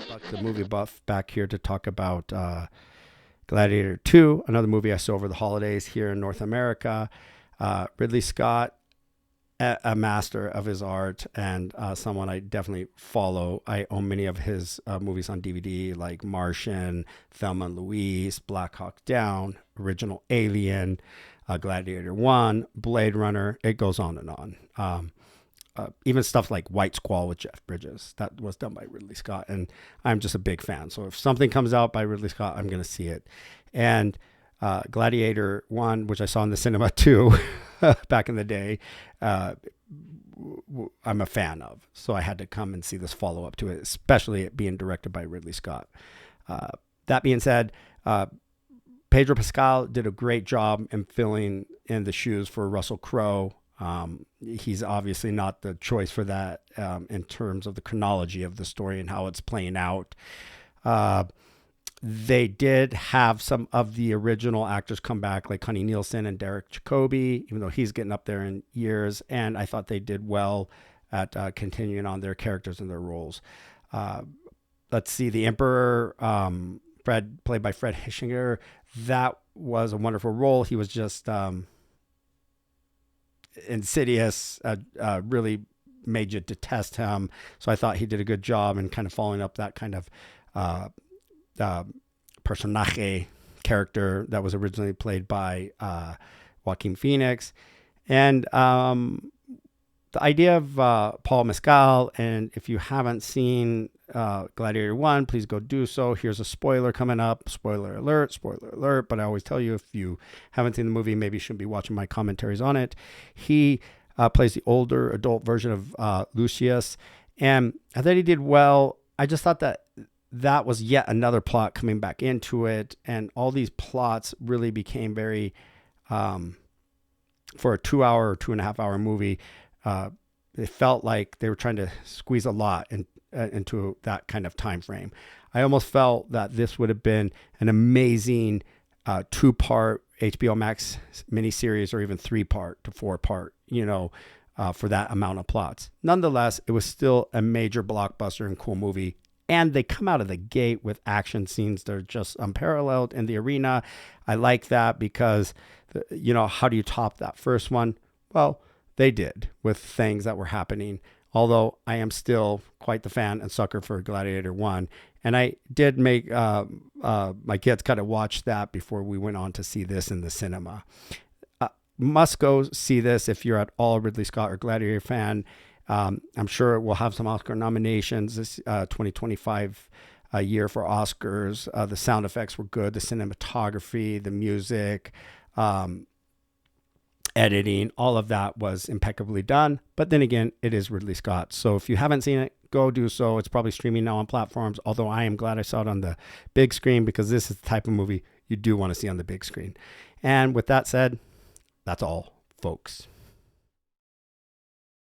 But the movie buff back here to talk about Gladiator II, another movie I saw over the holidays here in North America. Ridley Scott, a master of his art, and someone I definitely follow. I own many of his movies on DVD, like Martian, Thelma and Louise, Black Hawk Down, Original Alien, Gladiator I, Blade Runner. It goes on and on. Even stuff like White Squall with Jeff Bridges, that was done by Ridley Scott, and I'm just a big fan. So if something comes out by Ridley Scott, I'm going to see it. And Gladiator I, which I saw in the cinema too, back in the day, I'm a fan of. So I had to come and see this follow up to it, especially it being directed by Ridley Scott. That being said, Pedro Pascal did a great job in filling in the shoes for Russell Crowe. He's obviously not the choice for that in terms of the chronology of the story and how it's playing out. They did have some of the original actors come back, like Connie Nielsen and Derek Jacobi, even though he's getting up there in years. And I thought they did well at continuing on their characters and their roles. Let's see, the Emperor, Fred, played by Fred Hischinger, that was a wonderful role. He was just insidious, really made you detest him. So I thought he did a good job in kind of following up that kind of personaje character that was originally played by Joaquin Phoenix. And the idea of Paul Mescal, and if you haven't seen Gladiator I, please go do so. Here's a spoiler coming up. Spoiler alert. But I always tell you, if you haven't seen the movie, maybe you shouldn't be watching my commentaries on it. He plays the older adult version of Lucius, and I thought he did well. I just thought that was yet another plot coming back into it, and all these plots really became very, for a 2 hour or 2.5 hour movie, it felt like they were trying to squeeze a lot into that kind of time frame. I almost felt that this would have been an amazing 2-part HBO Max miniseries, or even 3-part to 4-part, for that amount of plots. Nonetheless, it was still a major blockbuster and cool movie. And they come out of the gate with action scenes that are just unparalleled in the arena. I like that because, how do you top that first one? Well, they did, with things that were happening. Although I am still quite the fan and sucker for Gladiator I. And I did make my kids kind of watch that before we went on to see this in the cinema. Must go see this if you're at all a Ridley Scott or Gladiator fan. I'm sure it will have some Oscar nominations this 2025 year for Oscars. The sound effects were good. The cinematography, the music, editing, all of that was impeccably done. But then again, it is Ridley Scott. So if you haven't seen it, go do so. It's probably streaming now on platforms, although I am glad I saw it on the big screen, because this is the type of movie you do want to see on the big screen. And with that said, that's all, folks.